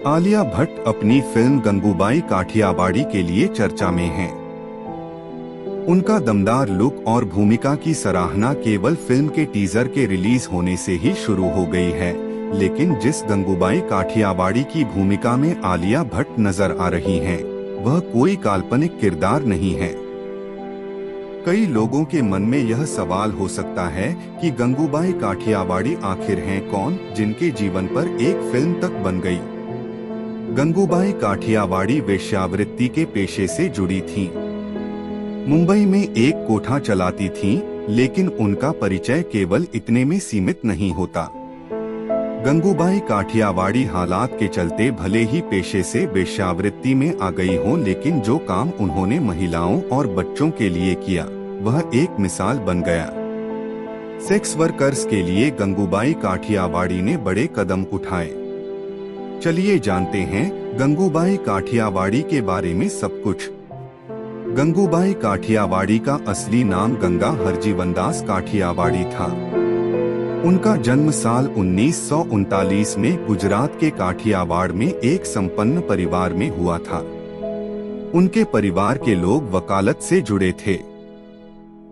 आलिया भट्ट अपनी फिल्म गंगूबाई काठियावाड़ी के लिए चर्चा में हैं। उनका दमदार लुक और भूमिका की सराहना केवल फिल्म के टीजर के रिलीज होने से ही शुरू हो गई है, लेकिन जिस गंगूबाई काठियावाड़ी की भूमिका में आलिया भट्ट नजर आ रही हैं, वह कोई काल्पनिक किरदार नहीं है। कई लोगों के मन में यह सवाल हो सकता है कि गंगूबाई काठियावाड़ी आखिर हैं कौन, जिनके जीवन पर एक फिल्म तक बन गई। गंगूबाई काठियावाड़ी वेश्यावृत्ति के पेशे से जुड़ी थीं। मुंबई में एक कोठा चलाती थीं, लेकिन उनका परिचय केवल इतने में सीमित नहीं होता। गंगूबाई काठियावाड़ी हालात के चलते भले ही पेशे से वेश्यावृत्ति में आ गई हो, लेकिन जो काम उन्होंने महिलाओं और बच्चों के लिए किया, वह एक मिसाल बन गया। सेक्स वर्कर्स के लिए गंगूबाई काठियावाड़ी ने बड़े कदम उठाए। चलिए जानते हैं गंगूबाई काठियावाड़ी के बारे में सब कुछ। गंगूबाई काठियावाड़ी का असली नाम गंगा हरजीवनदास काठियावाड़ी था। उनका जन्म साल 1939 में गुजरात के काठियावाड़ में एक संपन्न परिवार में हुआ था। उनके परिवार के लोग वकालत से जुड़े थे।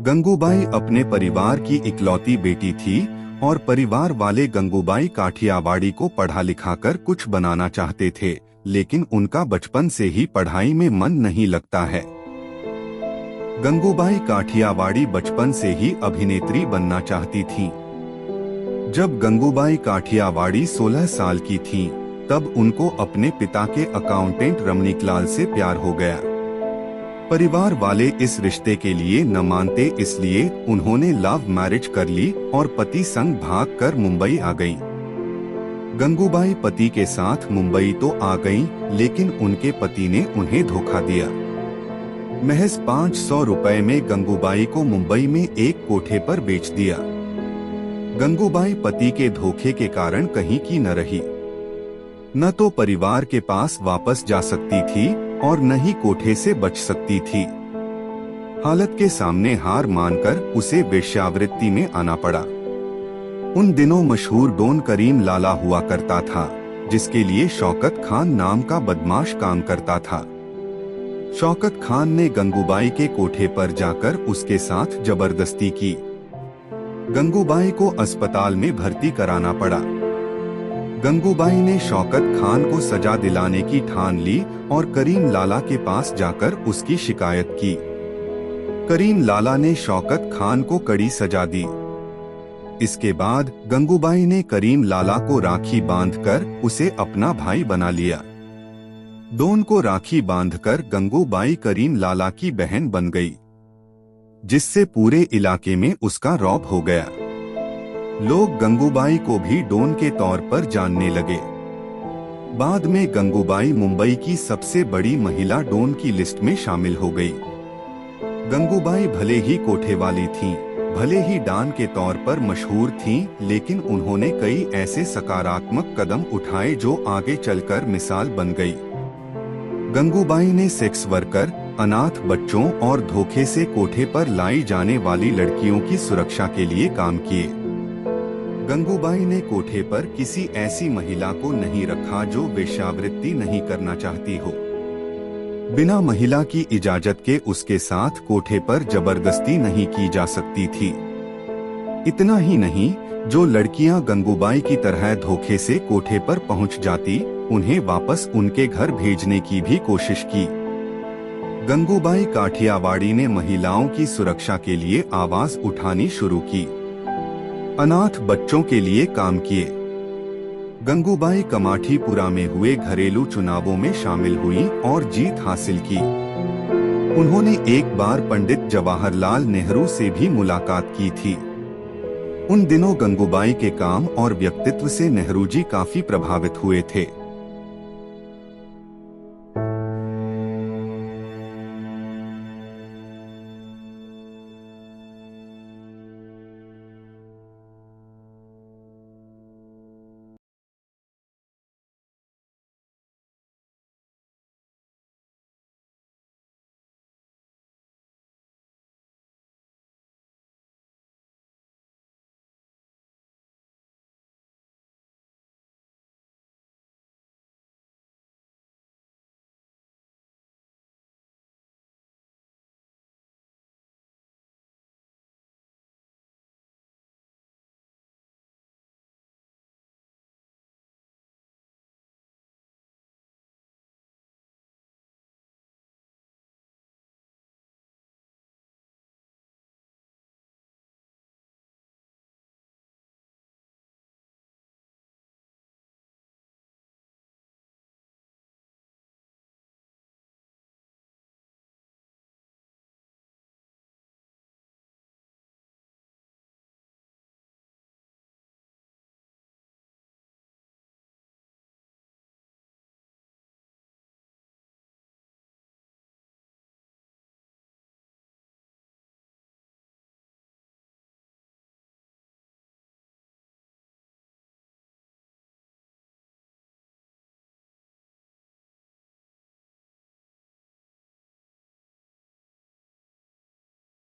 गंगूबाई अपने परिवार की इकलौती बेटी थी और परिवार वाले गंगूबाई काठियावाड़ी को पढ़ा लिखाकर कुछ बनाना चाहते थे, लेकिन उनका बचपन से ही पढ़ाई में मन नहीं लगता है। गंगूबाई काठियावाड़ी बचपन से ही अभिनेत्री बनना चाहती थीं। जब गंगूबाई काठियावाड़ी 16 साल की थीं, तब उनको अपने पिता के अकाउंटेंट रमणीकलाल से प्यार हो गया। परिवार वाले इस रिश्ते के लिए न मानते, इसलिए उन्होंने लव मैरिज कर ली और पति संग भागकर मुंबई आ गईं। गंगूबाई पति के साथ मुंबई तो आ गईं, लेकिन उनके पति ने उन्हें धोखा दिया। महज 500 रुपए में गंगूबाई को मुंबई में एक कोठे पर बेच दिया। गंगूबाई पति के धोखे के कारण कहीं की न रही। न तो परिवार के पास वापस जा सकती थी और न ही कोठे से बच सकती थी। हालत के सामने हार मानकर उसे वेश्यावृत्ति में आना पड़ा। उन दिनों मशहूर डॉन करीम लाला हुआ करता था, जिसके लिए शौकत खान नाम का बदमाश काम करता था। शौकत खान ने गंगूबाई के कोठे पर जाकर उसके साथ जबरदस्ती की। गंगूबाई को अस्पताल में भर्ती कराना पड़ा। गंगूबाई ने शौकत खान को सजा दिलाने की ठान ली और करीम लाला के पास जाकर उसकी शिकायत की। करीम लाला ने शौकत खान को कड़ी सजा दी। इसके बाद गंगूबाई ने करीम लाला को राखी बांधकर उसे अपना भाई बना लिया। डॉन को राखी बांधकर गंगूबाई करीम लाला की बहन बन गई, जिससे पूरे इलाके में उसका रौब हो गया। लोग गंगूबाई को भी डॉन के तौर पर जानने लगे। बाद में गंगूबाई मुंबई की सबसे बड़ी महिला डॉन की लिस्ट में शामिल हो गई। गंगूबाई भले ही कोठे वाली थीं, भले ही डॉन के तौर पर मशहूर थीं, लेकिन उन्होंने कई ऐसे सकारात्मक कदम उठाए जो आगे चलकर मिसाल बन गई। गंगूबाई ने सेक्स वर्कर, अनाथ बच्चों और धोखे से कोठे पर लाई जाने वाली लड़कियों की सुरक्षा के लिए काम किए। गंगूबाई ने कोठे पर किसी ऐसी महिला को नहीं रखा जो वेश्यावृत्ति नहीं करना चाहती हो। बिना महिला की इजाजत के उसके साथ कोठे पर जबरदस्ती नहीं की जा सकती थी। इतना ही नहीं, जो लड़कियां गंगूबाई की तरह धोखे से कोठे पर पहुंच जाती, उन्हें वापस उनके घर भेजने की भी कोशिश की। गंगूबाई काठियावाड़ी ने महिलाओं की सुरक्षा के लिए आवाज उठानी शुरू की। अनाथ बच्चों के लिए काम किए। गंगूबाई कमाठीपुरा में हुए घरेलू चुनावों में शामिल हुई और जीत हासिल की। उन्होंने एक बार पंडित जवाहरलाल नेहरू से भी मुलाकात की थी। उन दिनों गंगूबाई के काम और व्यक्तित्व से नेहरू जी काफी प्रभावित हुए थे।